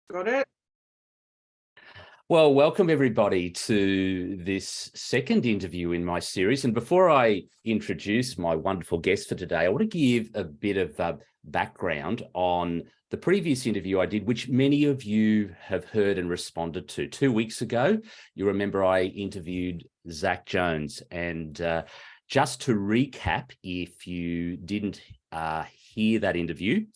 Got it? Well, welcome everybody to this second interview in my series. And before I introduce my wonderful guest for today, I want to give a bit of background on the previous interview I did, which many of you have heard and responded to. 2 weeks ago, you remember I interviewed Zach Jones. And just to recap, if you didn't hear that interview,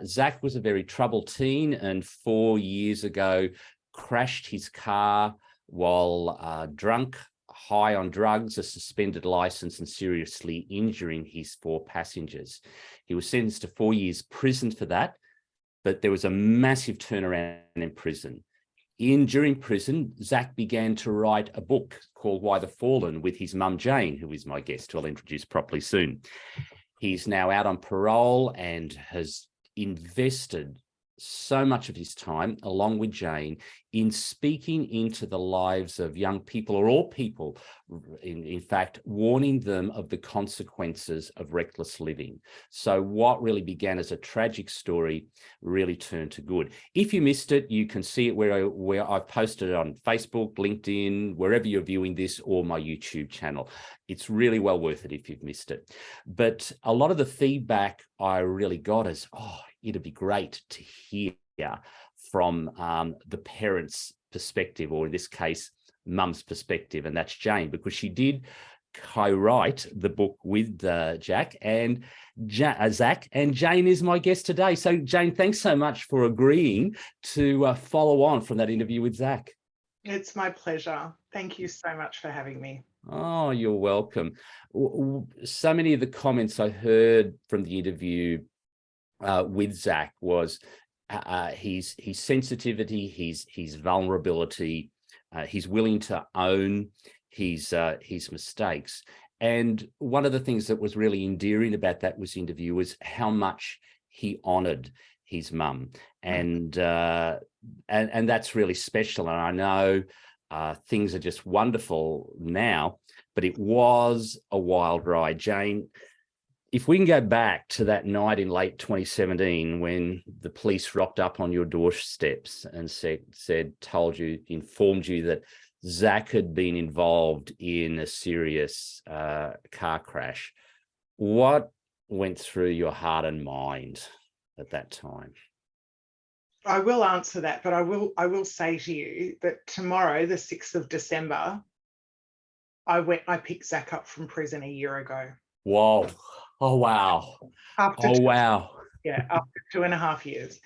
Zach was a very troubled teen, and 4 years ago, crashed his car while drunk, high on drugs, a suspended license, and seriously injuring his 4 passengers. He was sentenced to 4 years prison for that, but there was a massive turnaround in prison. During prison, Zach began to write a book called Why the Fallen with his mum, Jane, who is my guest, who I'll introduce properly soon. He's now out on parole and has invested so much of his time, along with Jane, in speaking into the lives of young people, or all people, in fact, warning them of the consequences of reckless living. So what really began as a tragic story really turned to good. If you missed it, you can see it where I've posted it on Facebook, LinkedIn, wherever you're viewing this, or my YouTube channel. It's really well worth it if you've missed it. But a lot of the feedback I really got is, it'd be great to hear from the parents' perspective, or in this case, mum's perspective, and that's Jane, because she did co-write the book with Zach, and Jane is my guest today. So Jane, thanks so much for agreeing to follow on from that interview with Zach. It's my pleasure. Thank you so much for having me. Oh, you're welcome. So many of the comments I heard from the interview with Zach was his sensitivity, his vulnerability, he's willing to own his mistakes. And one of the things that was really endearing about that interview was how much he honored his mum, and that's really special. And I know things are just wonderful now, but it was a wild ride. Jane, if we can go back to that night in late 2017 when the police rocked up on your doorsteps and informed you that Zach had been involved in a serious car crash, what went through your heart and mind at that time? I will answer that, but I will say to you that tomorrow, the 6th of December, I picked Zach up from prison a year ago. Whoa. Oh, wow. After Wow. after 2.5 years.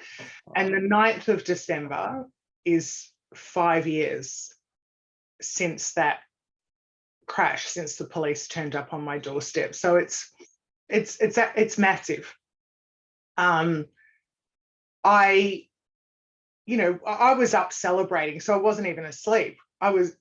And the 9th of December is 5 years since that crash, since the police turned up on my doorstep. So it's massive. I was up celebrating, so I wasn't even asleep. I was,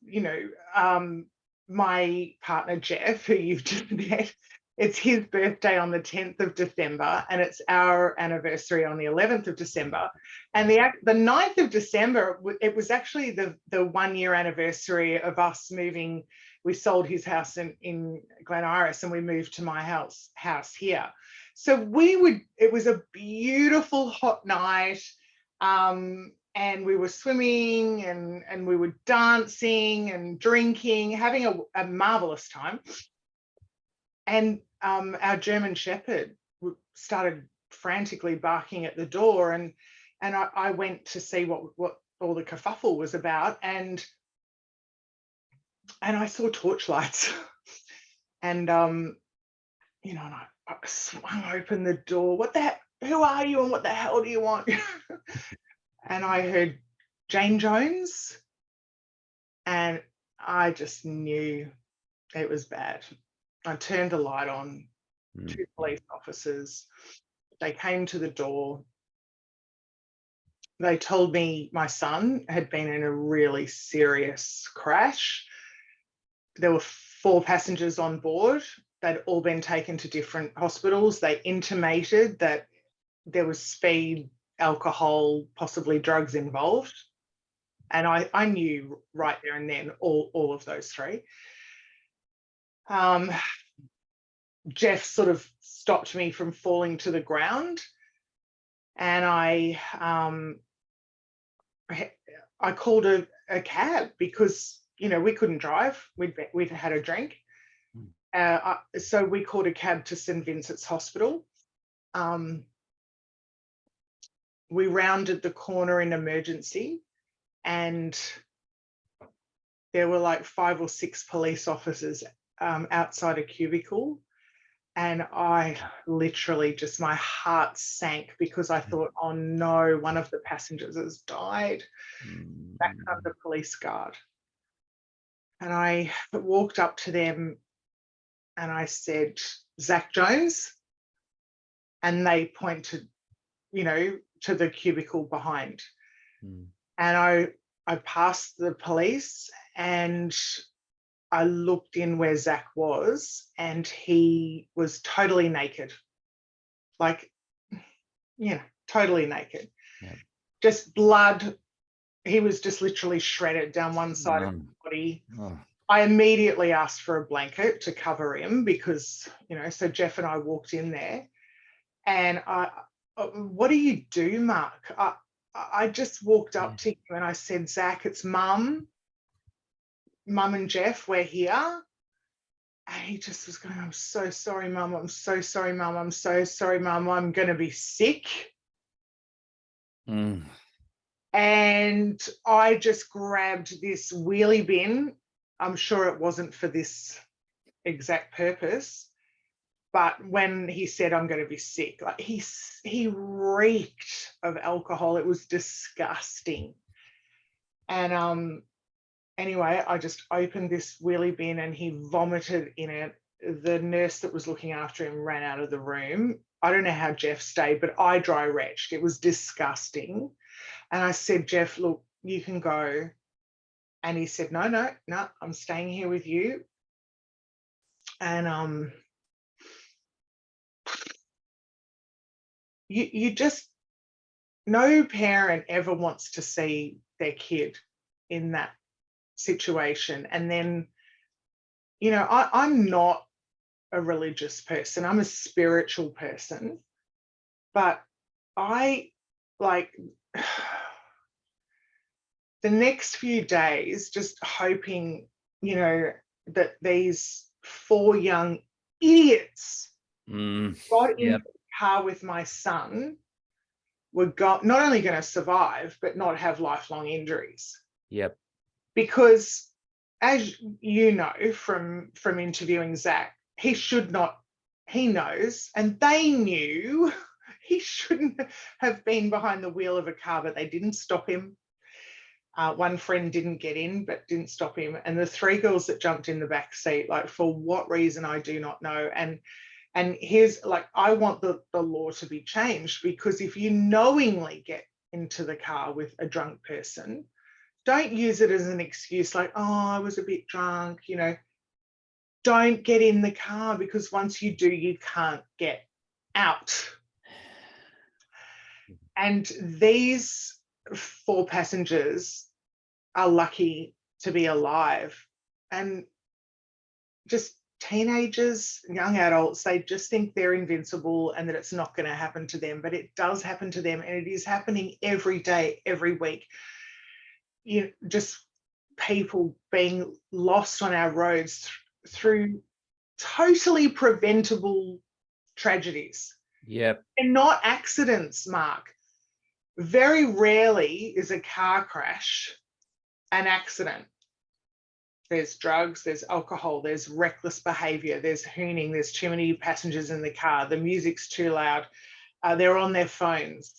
my partner, Jeff, who you've just met, it's his birthday on the 10th of December, and it's our anniversary on the 11th of December. And the 9th of December, it was actually the 1 year anniversary of us moving. We sold his house in Glen Iris and we moved to my house here. So it was a beautiful hot night. And we were swimming and we were dancing and drinking, having a marvelous time. And our German Shepherd started frantically barking at the door, and I went to see what all the kerfuffle was about, and I saw torchlights, and and I swung open the door. Who are you and what the hell do you want? And I heard Jane Jones, and I just knew it was bad. I turned the light on. 2 police officers, they came to the door. They told me my son had been in a really serious crash. There were 4 passengers on board. They'd all been taken to different hospitals. They intimated that there was speed, alcohol, possibly drugs involved. And I knew right there and then all of those 3. Jeff sort of stopped me from falling to the ground, and I I called a cab because, you know, we couldn't drive. We'd had a drink. So we called a cab to St. Vincent's Hospital. We rounded the corner in emergency, and there were like 5 or 6 police officers outside a cubicle. And I literally just, my heart sank because I thought, oh no, one of the passengers has died back under police guard. And I walked up to them and I said, Zach Jones. And they pointed, you know, to the cubicle behind. And I passed the police and I looked in where Zach was, and he was totally naked. Like, you know, totally naked. Yeah. Just blood. He was just literally shredded down one side of the body. I immediately asked for a blanket to cover him because, you know, so Jeff and I walked in there, and what do you do, Mark? I just walked up to him and I said, Zach, it's Mum and Jeff, we're here. And he just was going, I'm so sorry, Mum. I'm so sorry, Mum. I'm so sorry, Mum. I'm going to be sick. And I just grabbed this wheelie bin. I'm sure it wasn't for this exact purpose, but when he said, I'm going to be sick, like he reeked of alcohol. It was disgusting. And anyway, I just opened this wheelie bin and he vomited in it. The nurse that was looking after him ran out of the room. I don't know how Jeff stayed, but I dry retched. It was disgusting. And I said, Jeff, look, you can go. And he said, no, I'm staying here with you. And you just, no parent ever wants to see their kid in that situation. And then, you know, I'm not a religious person. I'm a spiritual person. But I, like, the next few days, just hoping, you know, that these 4 young idiots got in the car with my son were not only going to survive, but not have lifelong injuries. Yep. Because as you know from interviewing Zach, he knows, and they knew he shouldn't have been behind the wheel of a car, but they didn't stop him. One friend didn't get in, but didn't stop him. And the 3 girls that jumped in the back seat, like, for what reason, I do not know. And here's, like, I want the law to be changed, because if you knowingly get into the car with a drunk person, don't use it as an excuse, like, oh, I was a bit drunk, you know. Don't get in the car, because once you do, you can't get out. And these 4 passengers are lucky to be alive. And just teenagers, young adults, they just think they're invincible and that it's not going to happen to them, but it does happen to them, and it is happening every day, every week. You know, just people being lost on our roads through totally preventable tragedies. Yep. And not accidents, Mark. Very rarely is a car crash an accident. There's drugs, there's alcohol, there's reckless behavior, there's hooning, there's too many passengers in the car, the music's too loud, they're on their phones.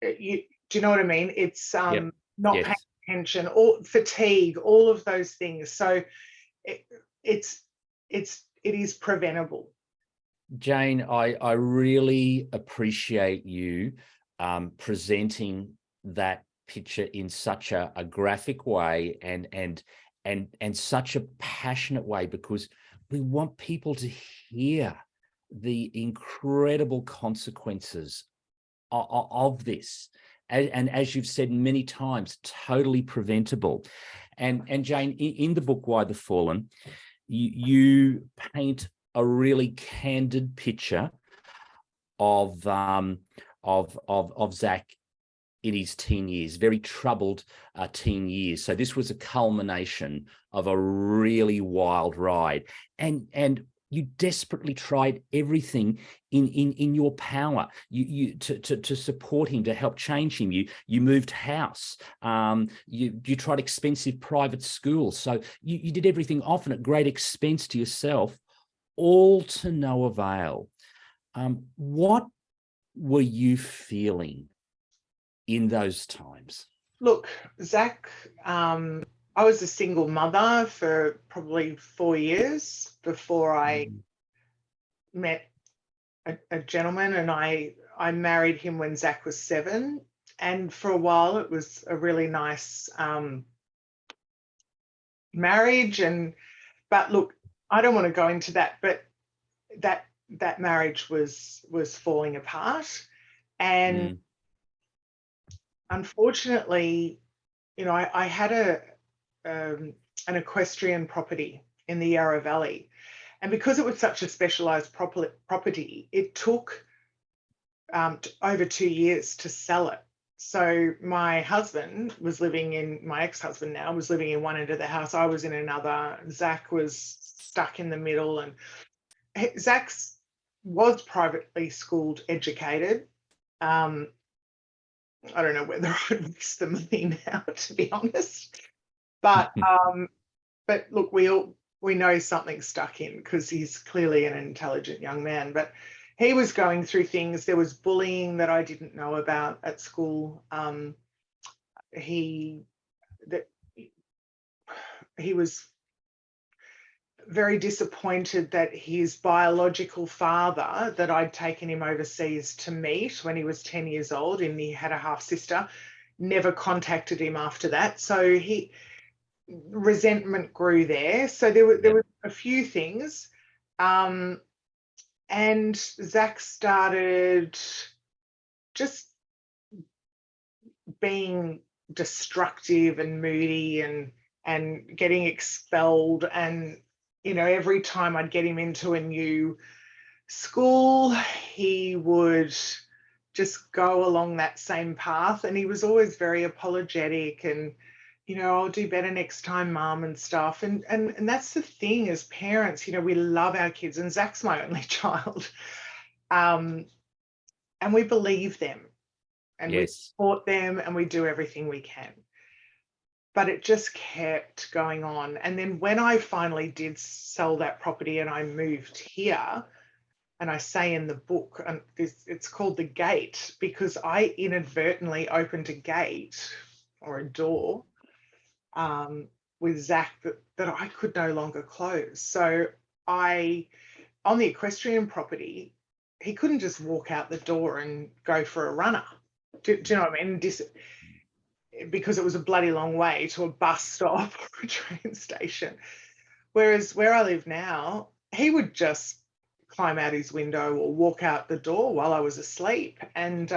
Do you know what I mean? It's not paying attention, or fatigue, all of those things. So it is preventable. Jane, I really appreciate you presenting that picture in such a graphic way and such a passionate way, because we want people to hear the incredible consequences of this. And as you've said many times, totally preventable. And Jane, in the book Why the Fallen, you paint a really candid picture of Zach in his teen years, very troubled teen years. So this was a culmination of a really wild ride. And you desperately tried everything in your power to support him, to help change him. You moved house. You tried expensive private schools. So you did everything, often at great expense to yourself, all to no avail. What were you feeling in those times? Look, Zach, I was a single mother for probably 4 years before I met a gentleman, and I married him when Zach was 7. And for a while, it was a really nice marriage. But look, I don't want to go into that, but that marriage was falling apart. And unfortunately, you know, I had an equestrian property in the Yarra Valley. And because it was such a specialised property, it took over 2 years to sell it. So my husband was living in, my ex-husband now was living in one end of the house. I was in another. Zach was stuck in the middle. And Zach was privately schooled, educated. I don't know whether I'd risk the money now, to be honest. But look, we know something stuck him because he's clearly an intelligent young man. But he was going through things. There was bullying that I didn't know about at school. He was very disappointed that his biological father, that I'd taken him overseas to meet when he was 10 years old, and he had a half sister, never contacted him after that. So resentment grew there. So there were a few things. And Zach started just being destructive and moody and getting expelled. And, you know, every time I'd get him into a new school, he would just go along that same path. And he was always very apologetic and, you know, I'll do better next time, Mum, and stuff. And that's the thing as parents, you know, we love our kids, and Zach's my only child. And we believe them, and we support them, and we do everything we can. But it just kept going on. And then when I finally did sell that property and I moved here, and I say in the book, and it's called The Gate, because I inadvertently opened a gate or a door with Zach that I could no longer close. So on the equestrian property, he couldn't just walk out the door and go for a runner. Do you know what I mean? Because it was a bloody long way to a bus stop or a train station. Whereas where I live now, he would just climb out his window or walk out the door while I was asleep. And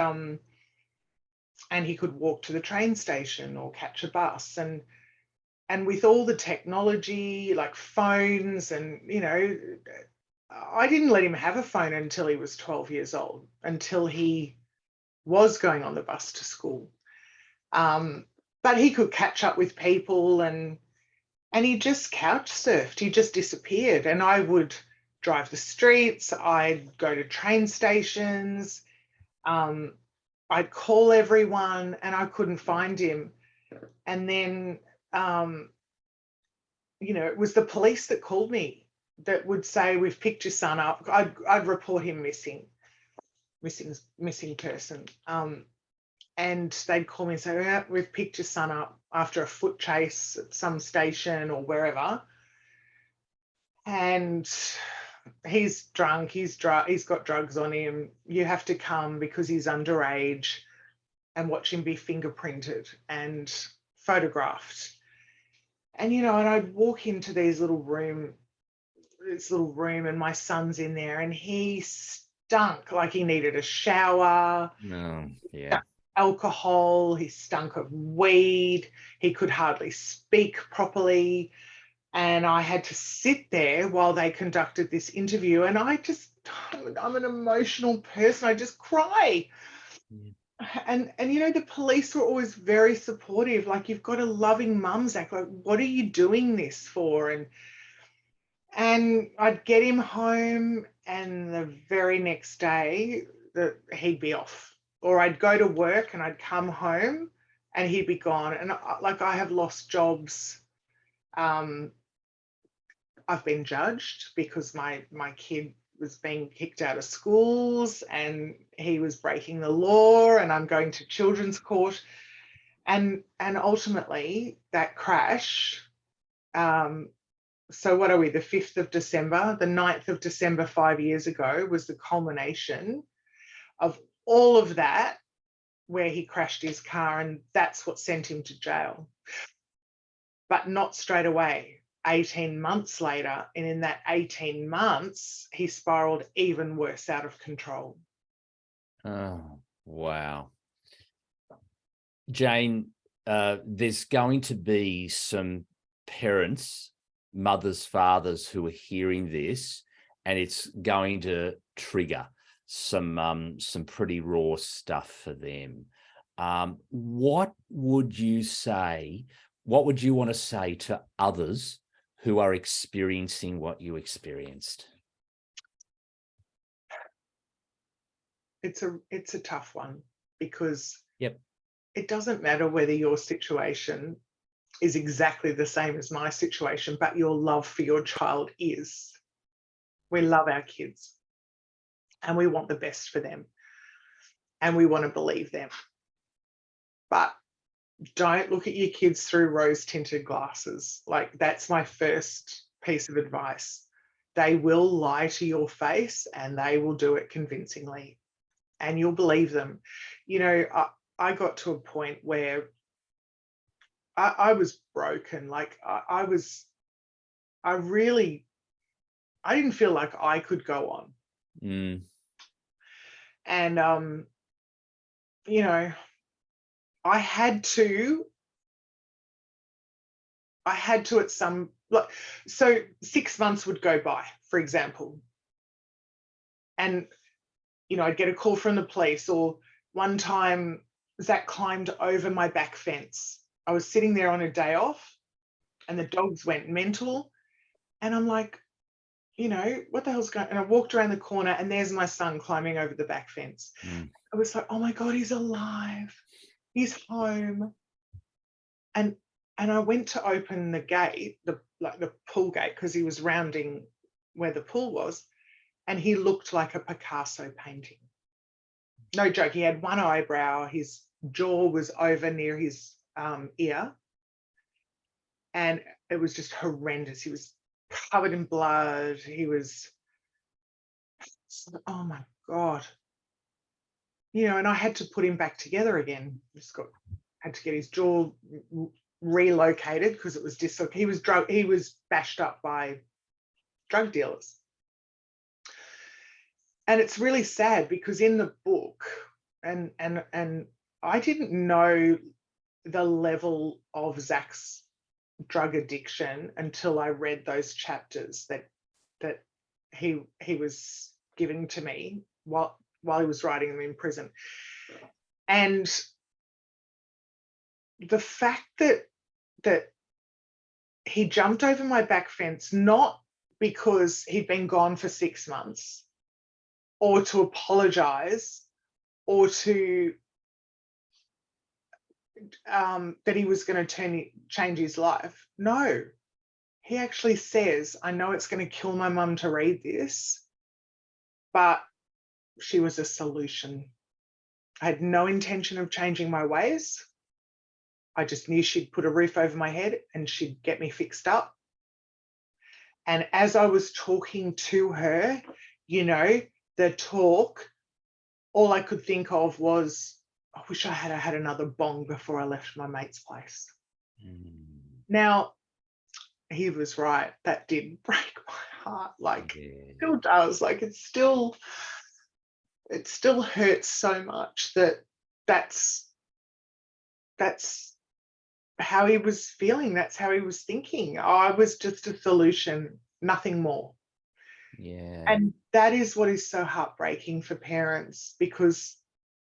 he could walk to the train station or catch a bus. And with all the technology, like phones, and, you know, I didn't let him have a phone until he was 12 years old, until he was going on the bus to school. But he could catch up with people, and he just couch surfed. He just disappeared. And I would drive the streets. I'd go to train stations. I'd call everyone, and I couldn't find him. And then, you know, it was the police that called me that would say, "We've picked your son up." I'd report him missing person. And they'd call me and say, "Yeah, we've picked your son up after a foot chase at some station or wherever. And he's drunk, he's got drugs on him. You have to come because he's underage and watch him be fingerprinted and photographed." And, you know, and I'd walk into this little room, and my son's in there, and he stunk like he needed a shower. No, yeah. Alcohol, he stunk of weed, he could hardly speak properly. And I had to sit there while they conducted this interview. And I'm an emotional person. I just cry. And you know, the police were always very supportive. Like, you've got a loving mum, Zach. Like, what are you doing this for? And I'd get him home, and the very next day he'd be off. Or I'd go to work and I'd come home and he'd be gone. And like, I have lost jobs. I've been judged because my kid was being kicked out of schools and he was breaking the law, and I'm going to children's court. And ultimately that crash, so what are we, the 5th of December, the 9th of December 5 years ago was the culmination of all of that, where he crashed his car, and that's what sent him to jail. But not straight away. 18 months later, and in that 18 months, he spiraled even worse out of control. Oh, wow. Jane, there's going to be some parents, mothers, fathers who are hearing this, and it's going to trigger some pretty raw stuff for them. What would you say? What would you want to say to others who are experiencing what you experienced? It's a tough one, because Yep. it doesn't matter whether your situation is exactly the same as my situation, but your love for your child is. We love our kids and we want the best for them and we want to believe them. But don't look at your kids through rose-tinted glasses. Like, that's my first piece of advice. They will lie to your face, and they will do it convincingly, and you'll believe them. You know, I got to a point where I was broken. Like, I didn't feel like I could go on. And you know, I had to at some, like, so 6 months would go by, for example, and you know, I'd get a call from the police. Or one time Zach climbed over my back fence. I was sitting there on a day off and the dogs went mental, and I'm like, you know, what the hell's going on? And I walked around the corner and there's my son climbing over the back fence. I was like, oh my God, he's alive. He's home. And I went to open the gate, the pool gate, because he was rounding where the pool was, and he looked like a Picasso painting. No joke. He had one eyebrow. His jaw was over near his ear, and it was just horrendous. He was covered in blood. He was, oh my God. You know, and I had to put him back together again. Had to get his jaw relocated because it was dislocated. He was bashed up by drug dealers. And it's really sad because in the book, and I didn't know the level of Zach's drug addiction until I read those chapters that he was giving to me while he was writing them in prison. And the fact that he jumped over my back fence, not because he'd been gone for 6 months, or to apologize, or to that he was going to change his life. No, he actually says, I know it's going to kill my mum to read this, but she was a solution. I had no intention of changing my ways. I just knew she'd put a roof over my head and she'd get me fixed up. And as I was talking to her, you know, the talk, all I could think of was, I wish I had another bong before I left my mate's place. Now, he was right. That did break my heart. Like, it still does. Like, it still hurts so much that's how he was feeling. That's how he was thinking. I was just a solution, nothing more. Yeah. And that is what is so heartbreaking for parents, because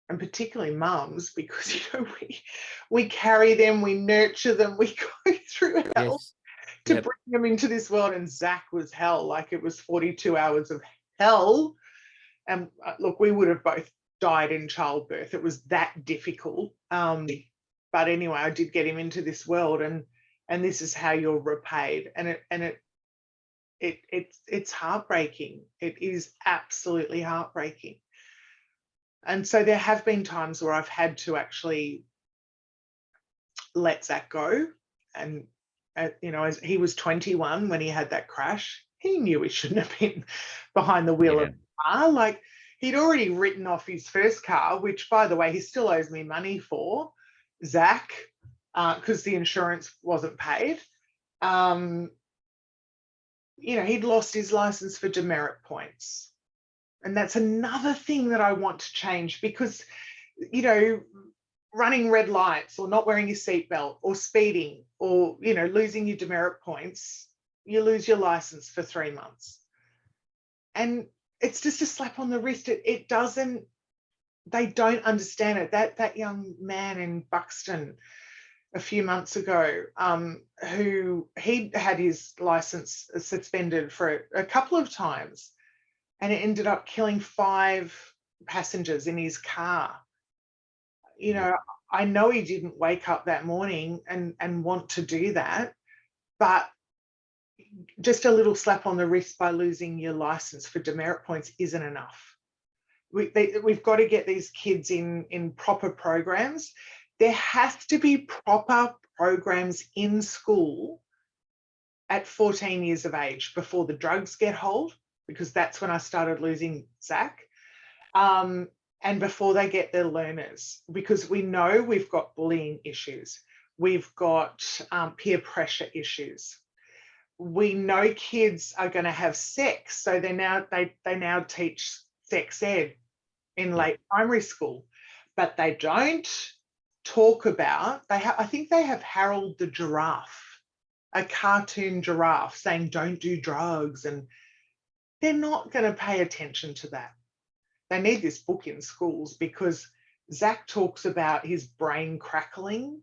and particularly mums, because we carry them, we nurture them, we go through hell Yes. to Yep. bring them into this world. And Zach was hell. Like, it was 42 hours of hell. And look, we would have both died in childbirth. It was that difficult. But anyway, I did get him into this world, and this is how you're repaid. And it's heartbreaking. It is absolutely heartbreaking. And so there have been times where I've had to actually let Zach go. And, as he was 21 when he had that crash, he knew he shouldn't have been behind the wheel of a car. Like, he'd already written off his first car, which, by the way, he still owes me money for, Zach, because the insurance wasn't paid. He'd lost his license for demerit points. And that's another thing that I want to change, because, running red lights or not wearing your seatbelt or speeding or, losing your demerit points, you lose your license for 3 months. And it's just a slap on the wrist. They don't understand it. That young man in Buxton a few months ago, who he'd had his license suspended for a couple of times, and it ended up killing 5 passengers in his car. I know he didn't wake up that morning and want to do that, but just a little slap on the wrist by losing your license for demerit points isn't enough. We've got to get these kids in proper programs. There has to be proper programs in school at 14 years of age before the drugs get hold, because that's when I started losing Zach, and before they get their learners, because we know we've got bullying issues, we've got peer pressure issues. We know kids are going to have sex, so they now teach sex ed in late primary school, but they don't talk about. I think they have Harold the giraffe, a cartoon giraffe, saying don't do drugs, and they're not going to pay attention to that. They need this book in schools, because Zach talks about his brain crackling,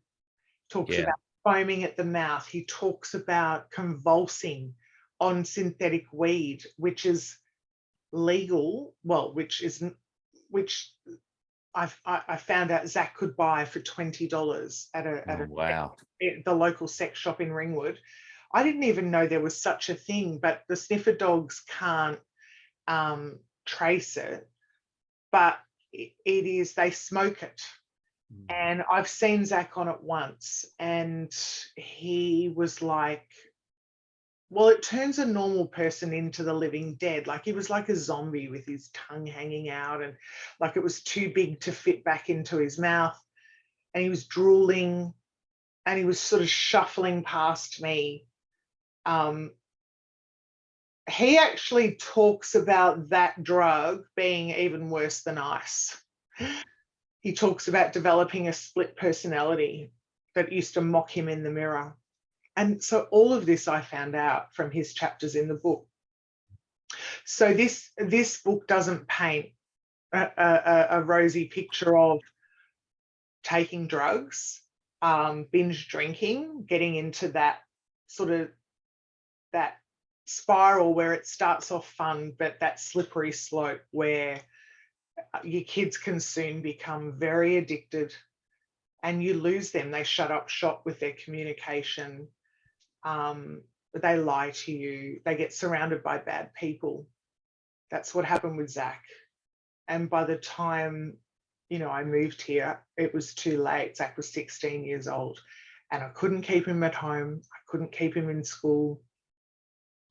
talks about foaming at the mouth. He talks about convulsing on synthetic weed, which is legal. Well, which I found out Zach could buy for $20 at the local sex shop in Ringwood. I didn't even know there was such a thing, but the sniffer dogs can't trace it, but they smoke it. And I've seen Zach on it once, and he was like, well, it turns a normal person into the living dead. Like, he was like a zombie with his tongue hanging out, and like it was too big to fit back into his mouth. And he was drooling, and he was sort of shuffling past me. He actually talks about that drug being even worse than ice. He talks about developing a split personality that used to mock him in the mirror. And so all of this I found out from his chapters in the book. So this book doesn't paint a rosy picture of taking drugs, binge drinking, getting into that sort of that spiral where it starts off fun, but that slippery slope where your kids can soon become very addicted and you lose them. They shut up shop with their communication. They lie to you. They get surrounded by bad people. That's what happened with Zach. And by the time, I moved here, it was too late. Zach was 16 years old, and I couldn't keep him at home. I couldn't keep him in school.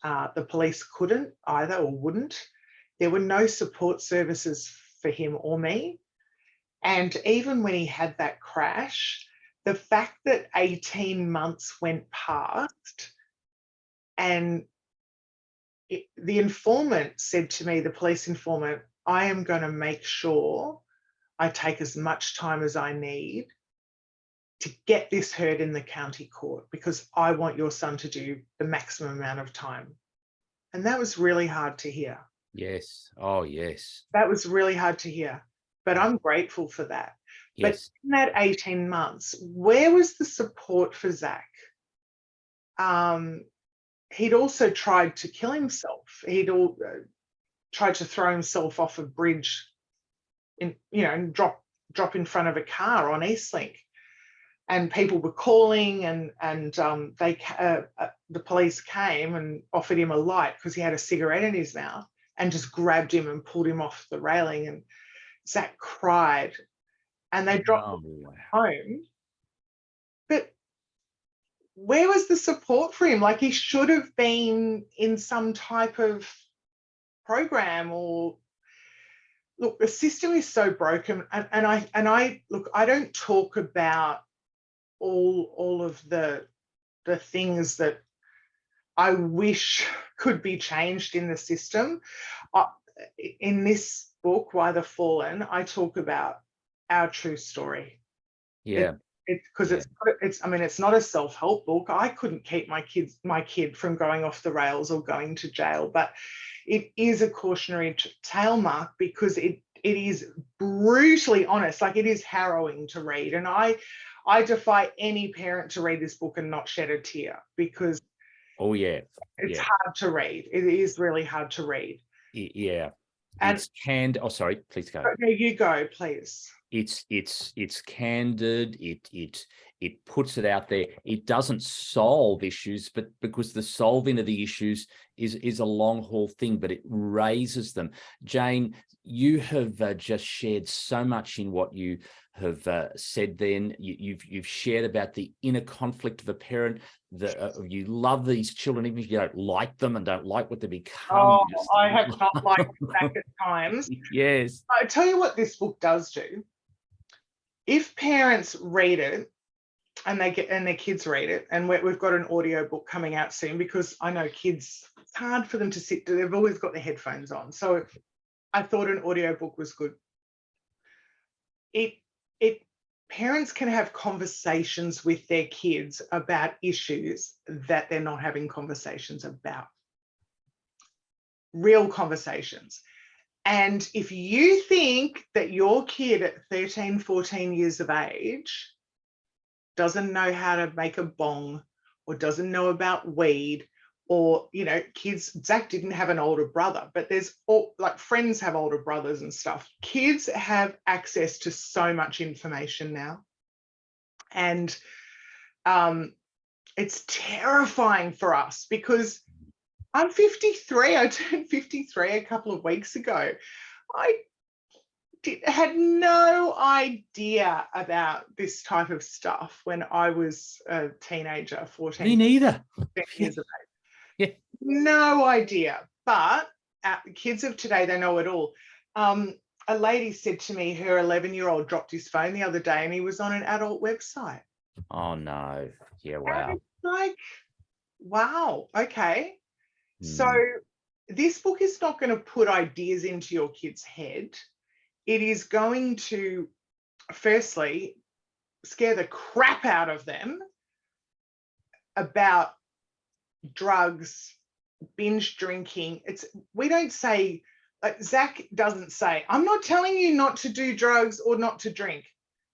The police couldn't either, or wouldn't. There were no support services for him or me. And even when he had that crash, the fact that 18 months went past, and the informant said to me, the police informant, I am going to make sure I take as much time as I need to get this heard in the county court, because I want your son to do the maximum amount of time. And that was really hard to hear. Yes. Oh, yes. That was really hard to hear. but I'm grateful for that. But Yes. in that 18 months, where was the support for Zach? He'd also tried to kill himself. He'd tried to throw himself off a bridge and drop in front of a car on Eastlink. And people were calling, and the police came and offered him a light because he had a cigarette in his mouth, and just grabbed him and pulled him off the railing. And Zach cried, and they dropped him home. But where was the support for him? Like, he should have been in some type of program. Or look, the system is so broken, and I look, I don't talk about all of the things that I wish could be changed in the system. In this book, Why the Fallen, I talk about our true story. Yeah. It's because it's not a self-help book. I couldn't keep my kid from going off the rails or going to jail, but it is a cautionary tale, Mark, because it is brutally honest. Like, it is harrowing to read, and I defy any parent to read this book and not shed a tear, because it's hard to read. It is really hard to read. Yeah. And it's candid. Oh, sorry, please go. No, you go, please. It's candid. It puts it out there. It doesn't solve issues, but because the solving of the issues is a long haul thing, but it raises them. Jane, you have just shared so much in what you have said. Then you've shared about the inner conflict of a parent. You love these children, even if you don't like them and don't like what they become. I have not liked Zach at times. Yes. I tell you what this book does do. If parents read it, and their kids read it, and we've got an audio book coming out soon, because I know kids, it's hard for them to sit. They've always got their headphones on, so I thought an audio book was good. Parents can have conversations with their kids about issues that they're not having conversations about. Real conversations. And if you think that your kid at 13, 14 years of age doesn't know how to make a bong, or doesn't know about weed, or, kids, Zach didn't have an older brother, but there's friends have older brothers and stuff. Kids have access to so much information now. And it's terrifying for us, because I'm 53. I turned 53 a couple of weeks ago. I had no idea about this type of stuff when I was a teenager, 14. Me neither. Years of age. Yeah. No idea. But kids of today, they know it all. A lady said to me her 11-year-old dropped his phone the other day, and he was on an adult website. Oh, no. Yeah, wow. And it's like, wow, okay. So this book is not going to put ideas into your kid's head. It is going to, firstly, scare the crap out of them about drugs, binge drinking. We don't say, Zach doesn't say, I'm not telling you not to do drugs or not to drink.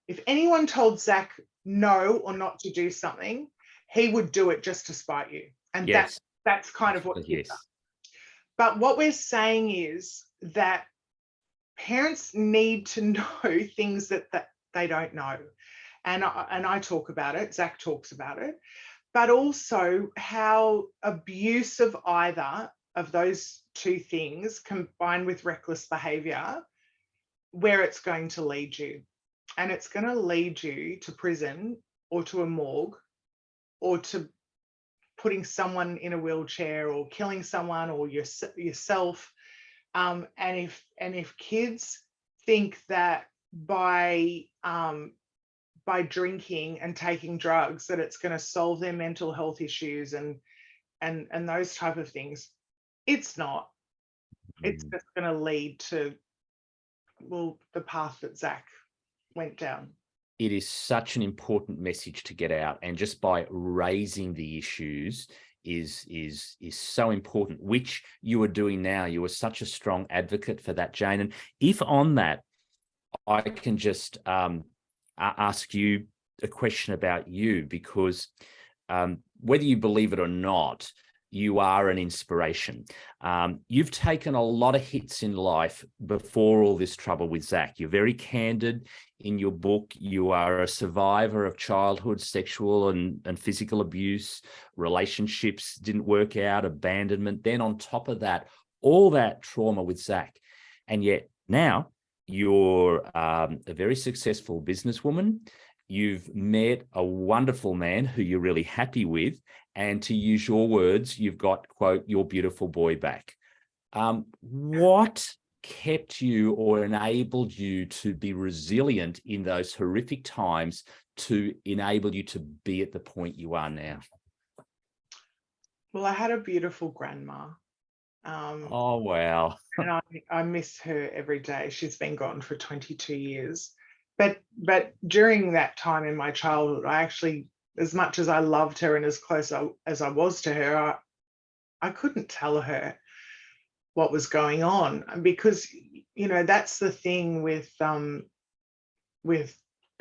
If anyone told Zach no or not to do something, he would do it just to spite you. And yes. that's kind of what kids are. But what we're saying is that parents need to know things that they don't know. And I talk about it, Zach talks about it, but also how abuse of either of those two things combined with reckless behavior, where it's going to lead you. And it's going to lead you to prison, or to a morgue, or to putting someone in a wheelchair, or killing someone, or yourself. And if kids think that by drinking and taking drugs that it's going to solve their mental health issues and those type of things, it's not. It's just going to lead to, well, the path that Zach went down. It is such an important message to get out, and just by raising the issues is so important, which you are doing now. You are such a strong advocate for that, Jane. And if on that, I can just ask you a question about you, because whether you believe it or not, you are an inspiration. You've taken a lot of hits in life before all this trouble with Zach. You're very candid in your book. You are a survivor of childhood sexual and physical abuse, relationships didn't work out, abandonment. Then on top of that, all that trauma with Zach. And yet now you're a very successful businesswoman. You've met a wonderful man who you're really happy with. And to use your words, you've got, quote, your beautiful boy back. What kept you or enabled you to be resilient in those horrific times to enable you to be at the point you are now? Well, I had a beautiful grandma. Oh, wow. And I miss her every day. She's been gone for 22 years. But during that time in my childhood, I actually, as much as I loved her and as close as I was to her, I couldn't tell her what was going on, because, you know, that's the thing with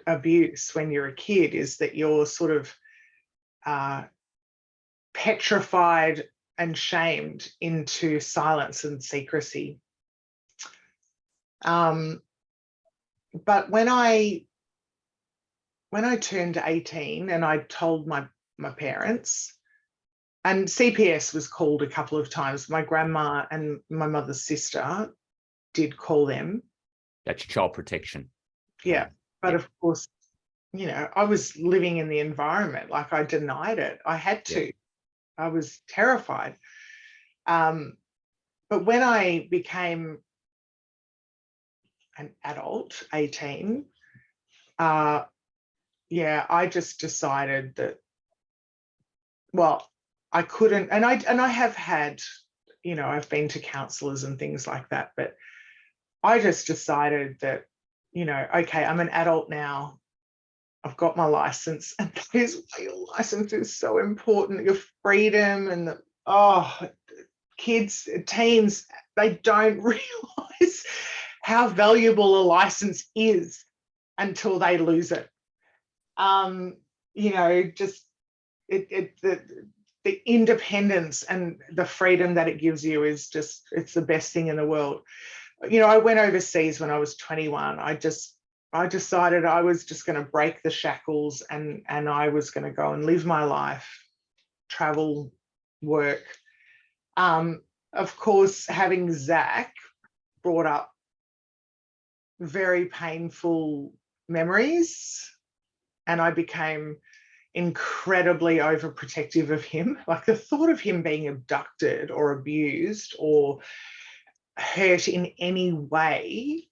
abuse when you're a kid, is that you're sort of petrified and shamed into silence and secrecy. But when I turned 18 and I told my parents, and CPS was called a couple of times, my grandma and my mother's sister did call them. That's child protection. Yeah. But of course, you know, I was living in the environment, like I denied it. I had to. I was terrified. But when I became an adult, 18, I just decided that, well, I couldn't, and I have had, you know, I've been to counselors and things like that, but I just decided that, you know, okay, I'm an adult now. I've got my license, and that is why your license is so important. Your freedom and kids, teens, they don't realize how valuable a license is until they lose it. You know, just the independence and the freedom that it gives you is just, it's the best thing in the world. You know, I went overseas when I was 21. I decided I was just going to break the shackles, and I was going to go and live my life, travel, work. Of course, having Zach brought up very painful memories, and I became incredibly overprotective of him. Like the thought of him being abducted or abused or hurt in any way,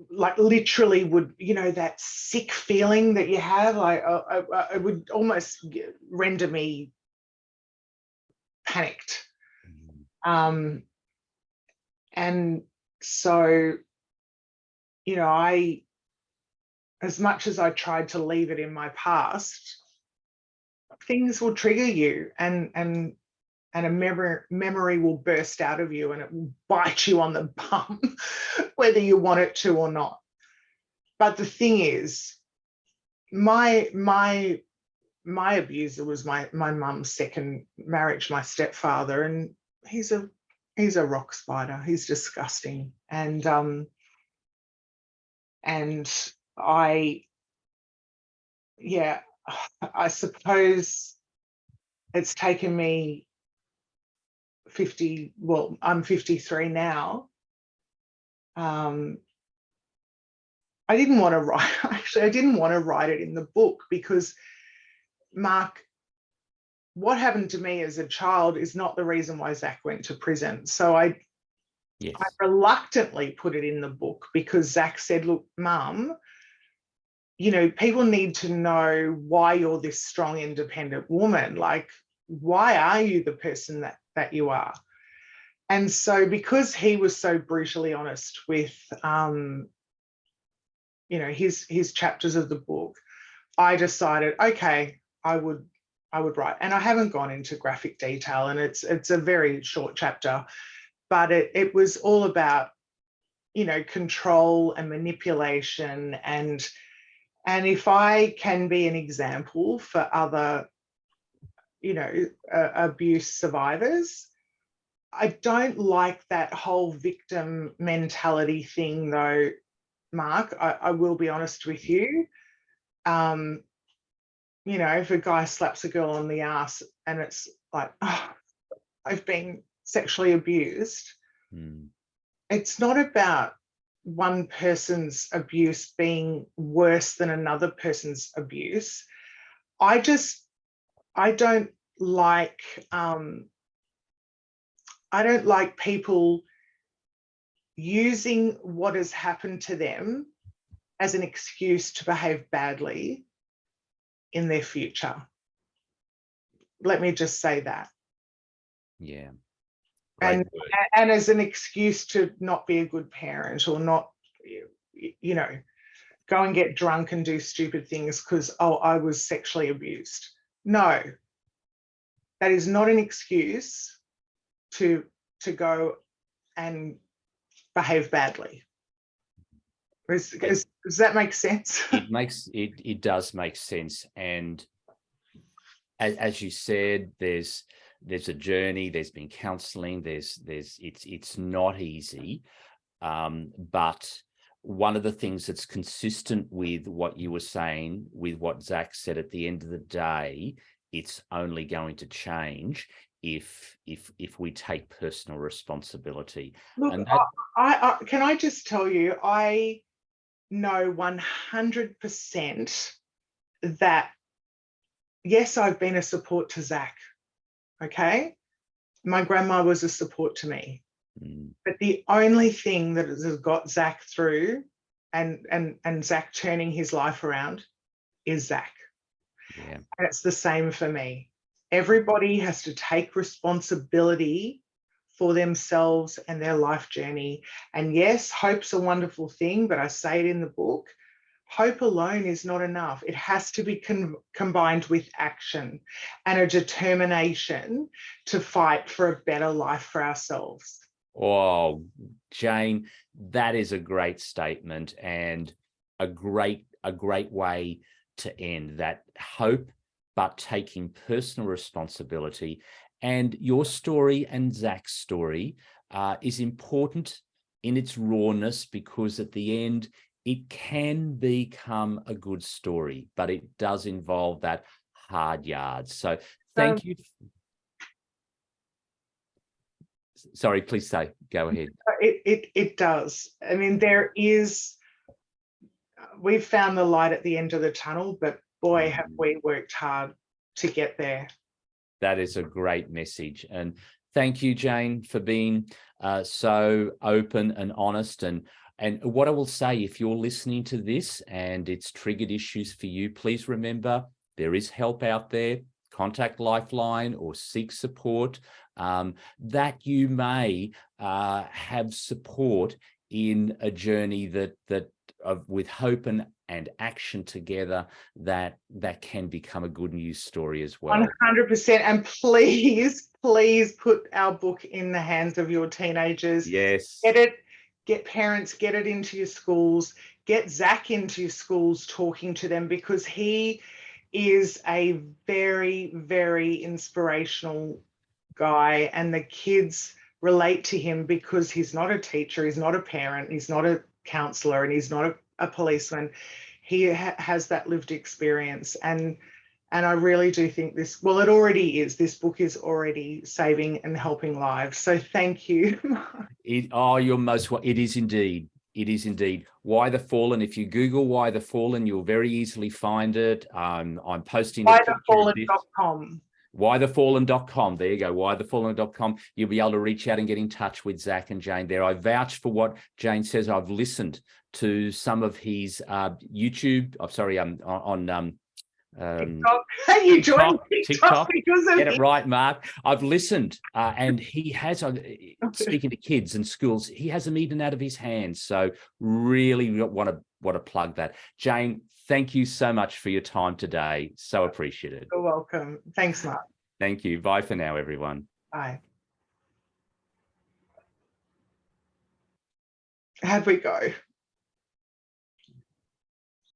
like literally would, you know, that sick feeling that you have, like it would almost render me panicked. And so, you know, as much as I tried to leave it in my past, things will trigger you, and a memory will burst out of you, and it will bite you on the bum, whether you want it to or not. But the thing is, my abuser was my mum's second marriage, my stepfather, and he's a rock spider. He's disgusting. And I suppose it's taken me 50, well, I'm 53 now. I didn't want to write, actually, I didn't want to write it in the book because, Mark, what happened to me as a child is not the reason why Zach went to prison. So I reluctantly put it in the book because Zach said, look, Mum, you know, people need to know why you're this strong, independent woman. Like, why are you the person that you are? And so because he was so brutally honest with, you know, his chapters of the book, I decided, okay, I would write. And I haven't gone into graphic detail, and it's a very short chapter, but it was all about control and manipulation. And if I can be an example for other, abuse survivors, I don't like that whole victim mentality thing, though, Mark. I will be honest with you. If a guy slaps a girl on the ass and it's like, oh, I've been sexually abused, it's not about one person's abuse being worse than another person's abuse. I don't like people using what has happened to them as an excuse to behave badly in their future. Let me just say that. Yeah. And as an excuse to not be a good parent, or not, go and get drunk and do stupid things because, I was sexually abused. No, that is not an excuse to go and behave badly. Does that make sense? It does make sense. And as you said, there's a journey, there's been counseling, it's not easy. But one of the things that's consistent with what you were saying, with what Zach said, at the end of the day, it's only going to change if we take personal responsibility. Look, and that, I can I just tell you, I know 100% that, yes, I've been a support to Zach. Okay, my grandma was a support to me, but the only thing that has got Zach through and Zach turning his life around is Zach. Yeah. And it's the same for me. Everybody has to take responsibility for themselves and their life journey. And yes, hope's a wonderful thing, but I say it in the book, hope alone is not enough. It has to be combined with action and a determination to fight for a better life for ourselves. Oh, Jane, that is a great statement, and a great way to end that. Hope, but taking personal responsibility. And your story and Zach's story is important in its rawness, because at the end, it can become a good story, but it does involve that hard yards. So thank you. Sorry, please say, go ahead. It does. I mean, we've found the light at the end of the tunnel, but boy, have we worked hard to get there. That is a great message. And thank you, Jane, for being so open and honest. And what I will say, if you're listening to this and it's triggered issues for you, please remember there is help out there. Contact Lifeline or seek support, that you may have support in a journey that with hope and action together, that can become a good news story as well. 100%. And please put our book in the hands of your teenagers. Yes. Get parents, get it into your schools, get Zach into your schools, talking to them, because he is a very, very inspirational guy, and the kids relate to him because he's not a teacher, he's not a parent, he's not a counselor, and he's not a policeman. He has that lived experience, and I really do think this book is already saving and helping lives. So thank you. You're most welcome. It is indeed. It is indeed. Why the Fallen. If you Google Why the Fallen, you'll very easily find it. I'm posting whythefallen.com. Whythefallen.com. There you go. Whythefallen.com. You'll be able to reach out and get in touch with Zach and Jane there. I vouch for what Jane says. I've listened to some of his YouTube. I'm sorry, on TikTok. You joined TikTok because of Get it right, Mark. I've listened, and he has, speaking to kids and schools, he has them eaten out of his hands. So really want to plug that. Jane, thank you so much for your time today. So appreciated. You're welcome. Thanks, Mark. Thank you. Bye for now, everyone. Bye. How'd we go?